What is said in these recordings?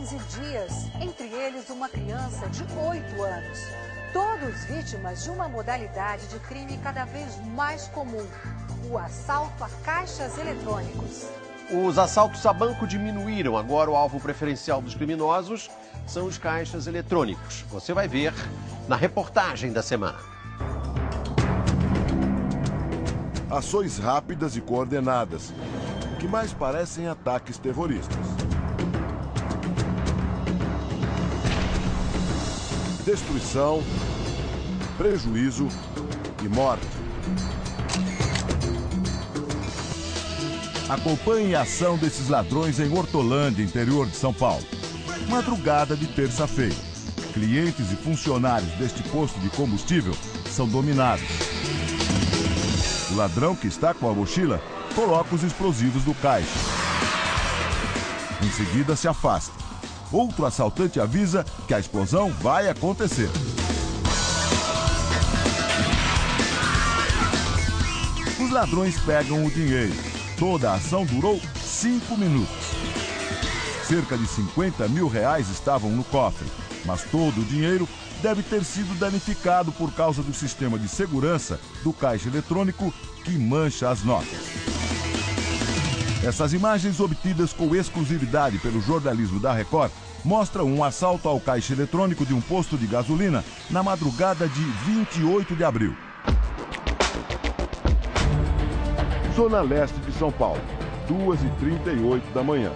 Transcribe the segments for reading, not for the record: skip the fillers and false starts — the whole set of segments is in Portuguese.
15 dias, entre eles uma criança de 8 anos. Todos vítimas de uma modalidade de crime cada vez mais comum, o assalto a caixas eletrônicos. Os assaltos a banco diminuíram. Agora o alvo preferencial dos criminosos são os caixas eletrônicos. Você vai ver na reportagem da semana. Ações rápidas e coordenadas, que mais parecem ataques terroristas. Destruição, prejuízo e morte. Acompanhe a ação desses ladrões em Hortolândia, interior de São Paulo. Madrugada de terça-feira. Clientes e funcionários deste posto de combustível são dominados. O ladrão, que está com a mochila, coloca os explosivos no caixa. Em seguida, se afasta. Outro assaltante avisa que a explosão vai acontecer. Os ladrões pegam o dinheiro. Toda a ação durou 5 minutos. Cerca de R$50 mil estavam no cofre, mas todo o dinheiro deve ter sido danificado por causa do sistema de segurança do caixa eletrônico que mancha as notas. Essas imagens, obtidas com exclusividade pelo jornalismo da Record, mostram um assalto ao caixa eletrônico de um posto de gasolina na madrugada de 28 de abril. Zona Leste de São Paulo, 2h38 da manhã.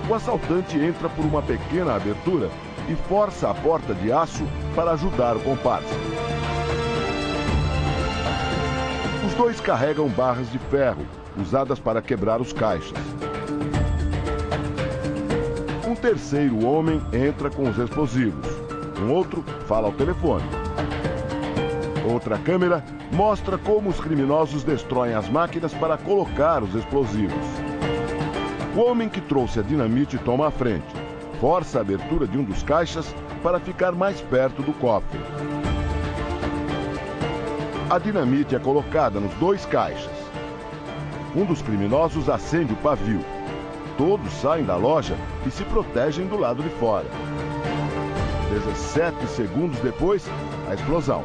O assaltante entra por uma pequena abertura e força a porta de aço para ajudar o comparsa. Os dois carregam barras de ferro, usadas para quebrar os caixas. Um terceiro homem entra com os explosivos. Um outro fala ao telefone. Outra câmera mostra como os criminosos destroem as máquinas para colocar os explosivos. O homem que trouxe a dinamite toma a frente, força a abertura de um dos caixas para ficar mais perto do cofre. A dinamite é colocada nos dois caixas. Um dos criminosos acende o pavio. Todos saem da loja e se protegem do lado de fora. 17 segundos depois, a explosão.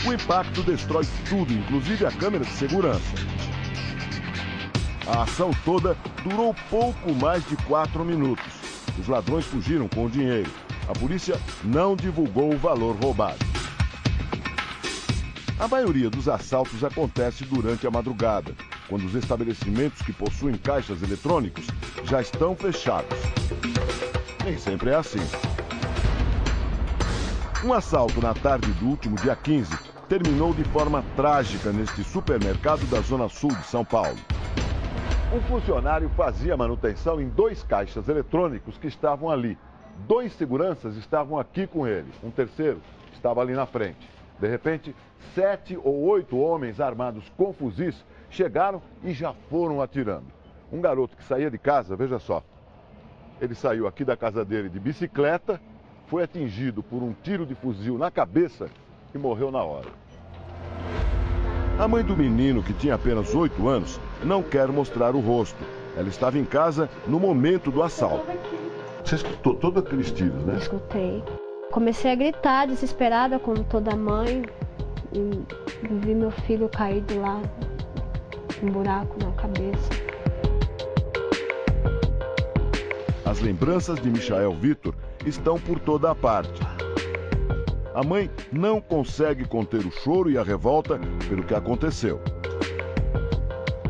O impacto destrói tudo, inclusive a câmera de segurança. A ação toda durou pouco mais de 4 minutos. Os ladrões fugiram com o dinheiro. A polícia não divulgou o valor roubado. A maioria dos assaltos acontece durante a madrugada, quando os estabelecimentos que possuem caixas eletrônicos já estão fechados. Nem sempre é assim. Um assalto na tarde do último dia 15 terminou de forma trágica neste supermercado da Zona Sul de São Paulo. Um funcionário fazia manutenção em 2 caixas eletrônicos que estavam ali. 2 seguranças estavam aqui com ele. Um terceiro estava ali na frente. De repente, 7 ou 8 homens armados com fuzis chegaram e já foram atirando. Um garoto que saía de casa, veja só. Ele saiu aqui da casa dele de bicicleta, foi atingido por um tiro de fuzil na cabeça e morreu na hora. A mãe do menino, que tinha apenas 8 anos, não quer mostrar o rosto. Ela estava em casa no momento do assalto. Você escutou todos aqueles tiros, né? Escutei. Comecei a gritar, desesperada, como toda mãe. E vi meu filho caído lá, um buraco na cabeça. As lembranças de Michael Vitor estão por toda a parte. A mãe não consegue conter o choro e a revolta pelo que aconteceu.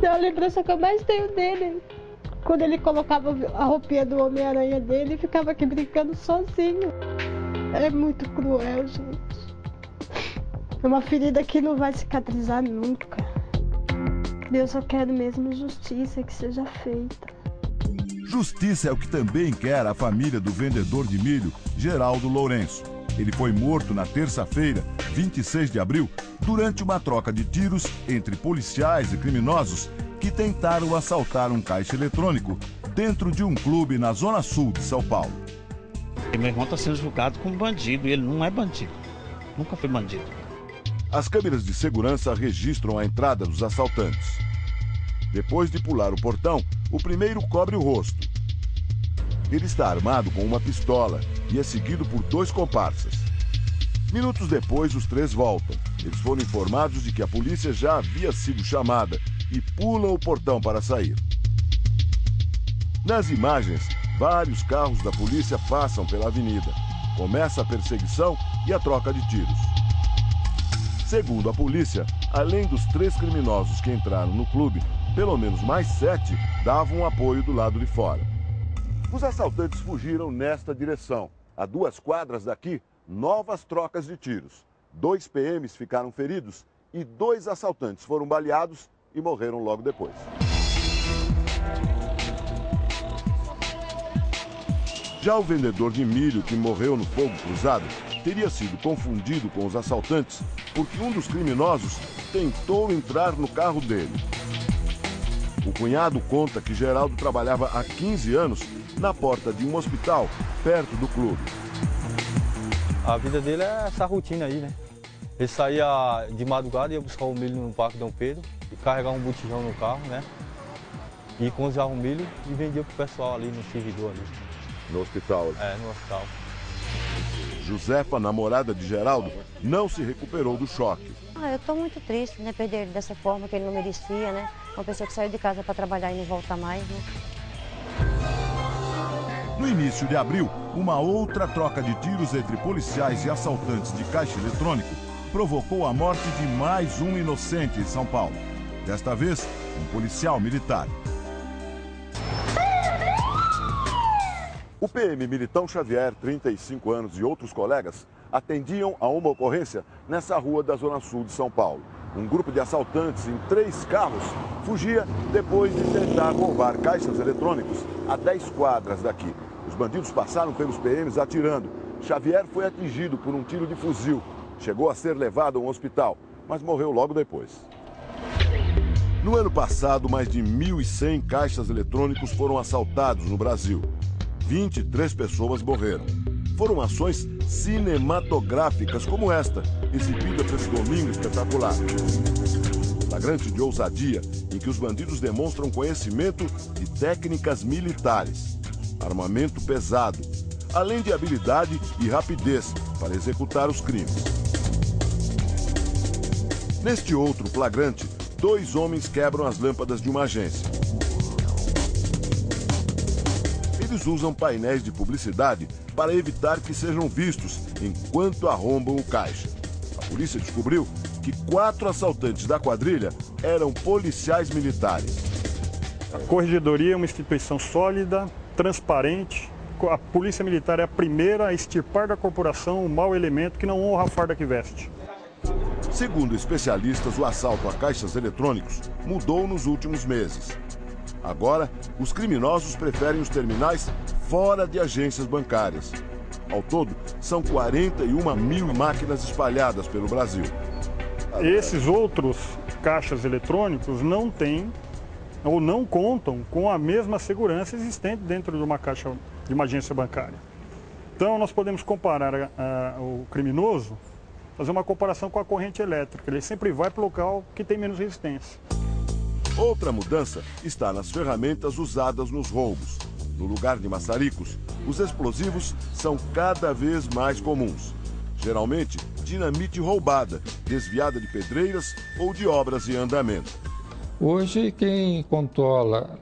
É a lembrança que eu mais tenho dele. Quando ele colocava a roupinha do Homem-Aranha dele e ficava aqui brincando sozinho. É muito cruel, gente. É uma ferida que não vai cicatrizar nunca. Eu só quero mesmo justiça, que seja feita. Justiça é o que também quer a família do vendedor de milho, Geraldo Lourenço. Ele foi morto na terça-feira, 26 de abril, durante uma troca de tiros entre policiais e criminosos que tentaram assaltar um caixa eletrônico dentro de um clube na Zona Sul de São Paulo. Meu irmão está sendo julgado como bandido e ele não é bandido. Nunca foi bandido. As câmeras de segurança registram a entrada dos assaltantes. Depois de pular o portão, o primeiro cobre o rosto. Ele está armado com uma pistola e é seguido por 2 comparsas. Minutos depois, os 3 voltam. Eles foram informados de que a polícia já havia sido chamada e pulam o portão para sair. Nas imagens, vários carros da polícia passam pela avenida. Começa a perseguição e a troca de tiros. Segundo a polícia, além dos 3 criminosos que entraram no clube, pelo menos mais 7 davam apoio do lado de fora. Os assaltantes fugiram nesta direção. A 2 quadras daqui, novas trocas de tiros. 2 PMs ficaram feridos e 2 assaltantes foram baleados e morreram logo depois. Já o vendedor de milho que morreu no fogo cruzado teria sido confundido com os assaltantes porque um dos criminosos tentou entrar no carro dele. O cunhado conta que Geraldo trabalhava há 15 anos na porta de um hospital perto do clube. A vida dele é essa rotina aí, né? Ele saía de madrugada, ia buscar o milho no Parque Dom Pedro e carregar um botijão no carro, né? E cozinhava o milho e vendia pro pessoal ali no servidor ali. No hospital? É, no hospital. Josefa, namorada de Geraldo, não se recuperou do choque. Eu estou muito triste, né? Perder ele dessa forma que ele não merecia, né? Uma pessoa que saiu de casa para trabalhar e não volta mais, né? No início de abril, uma outra troca de tiros entre policiais e assaltantes de caixa eletrônico provocou a morte de mais um inocente em São Paulo. Desta vez, um policial militar. O PM Militão Xavier, 35 anos, e outros colegas atendiam a uma ocorrência nessa rua da Zona Sul de São Paulo. Um grupo de assaltantes em 3 carros fugia depois de tentar roubar caixas eletrônicos a 10 quadras daqui. Os bandidos passaram pelos PMs atirando. Xavier foi atingido por um tiro de fuzil. Chegou a ser levado a um hospital, mas morreu logo depois. No ano passado, mais de 1.100 caixas eletrônicos foram assaltados no Brasil. 23 pessoas morreram. Foram ações cinematográficas como esta, exibida nesse domingo espetacular. Flagrante de ousadia, em que os bandidos demonstram conhecimento e técnicas militares, armamento pesado, além de habilidade e rapidez para executar os crimes. Neste outro flagrante, 2 homens quebram as lâmpadas de uma agência. Eles usam painéis de publicidade para evitar que sejam vistos enquanto arrombam o caixa. A polícia descobriu que 4 assaltantes da quadrilha eram policiais militares. A Corregedoria é uma instituição sólida, transparente. A Polícia Militar é a primeira a extirpar da corporação o mau elemento que não honra a farda que veste. Segundo especialistas, o assalto a caixas eletrônicos mudou nos últimos meses. Agora, os criminosos preferem os terminais fora de agências bancárias. Ao todo, são 41 mil máquinas espalhadas pelo Brasil. Esses outros caixas eletrônicos não têm ou não contam com a mesma segurança existente dentro de uma caixa de uma agência bancária. Então, nós podemos comparar o criminoso, fazer uma comparação com a corrente elétrica. Ele sempre vai para o local que tem menos resistência. Outra mudança está nas ferramentas usadas nos roubos. No lugar de maçaricos, os explosivos são cada vez mais comuns. Geralmente, dinamite roubada, desviada de pedreiras ou de obras em andamento. Hoje, quem controla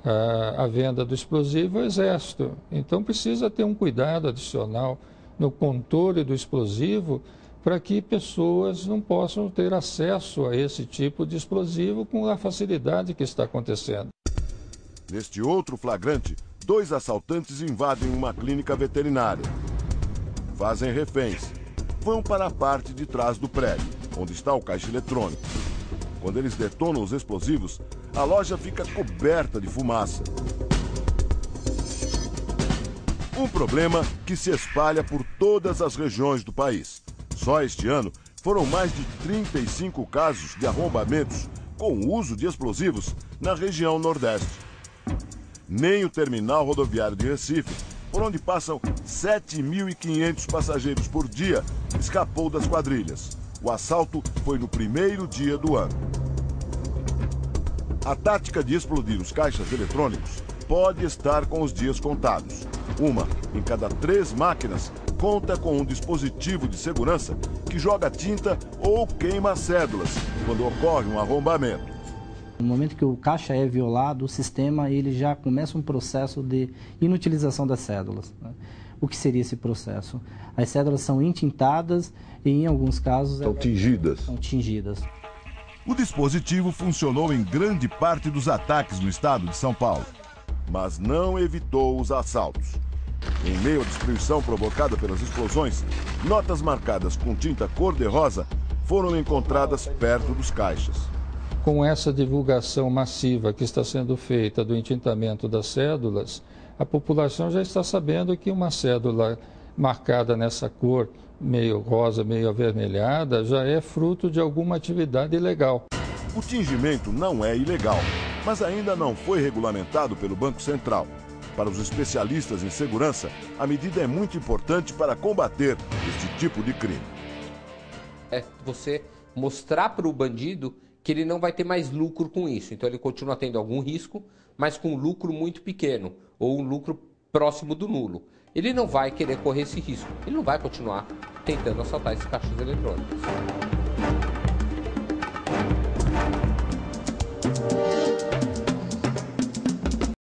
a venda do explosivo é o Exército. Então, precisa ter um cuidado adicional no controle do explosivo para que pessoas não possam ter acesso a esse tipo de explosivo com a facilidade que está acontecendo. Neste outro flagrante, 2 assaltantes invadem uma clínica veterinária. Fazem reféns. Vão para a parte de trás do prédio, onde está o caixa eletrônico. Quando eles detonam os explosivos, a loja fica coberta de fumaça. Um problema que se espalha por todas as regiões do país. Só este ano, foram mais de 35 casos de arrombamentos com o uso de explosivos na região Nordeste. Nem o terminal rodoviário de Recife, por onde passam 7.500 passageiros por dia, escapou das quadrilhas. O assalto foi no primeiro dia do ano. A tática de explodir os caixas eletrônicos pode estar com os dias contados. Uma em cada 3 máquinas conta com um dispositivo de segurança que joga tinta ou queima cédulas quando ocorre um arrombamento. No momento que o caixa é violado, o sistema ele já começa um processo de inutilização das cédulas, né? O que seria esse processo? As cédulas são entintadas e, em alguns casos, são tingidas. O dispositivo funcionou em grande parte dos ataques no estado de São Paulo, mas não evitou os assaltos. Em meio à destruição provocada pelas explosões, notas marcadas com tinta cor-de-rosa foram encontradas perto dos caixas. Com essa divulgação massiva que está sendo feita do entintamento das cédulas, a população já está sabendo que uma cédula marcada nessa cor, meio rosa, meio avermelhada, já é fruto de alguma atividade ilegal. O tingimento não é ilegal, mas ainda não foi regulamentado pelo Banco Central. Para os especialistas em segurança, a medida é muito importante para combater este tipo de crime. É você mostrar para o bandido que ele não vai ter mais lucro com isso. Então ele continua tendo algum risco, mas com um lucro muito pequeno, ou um lucro próximo do nulo. Ele não vai querer correr esse risco. Ele não vai continuar tentando assaltar esses caixas eletrônicos.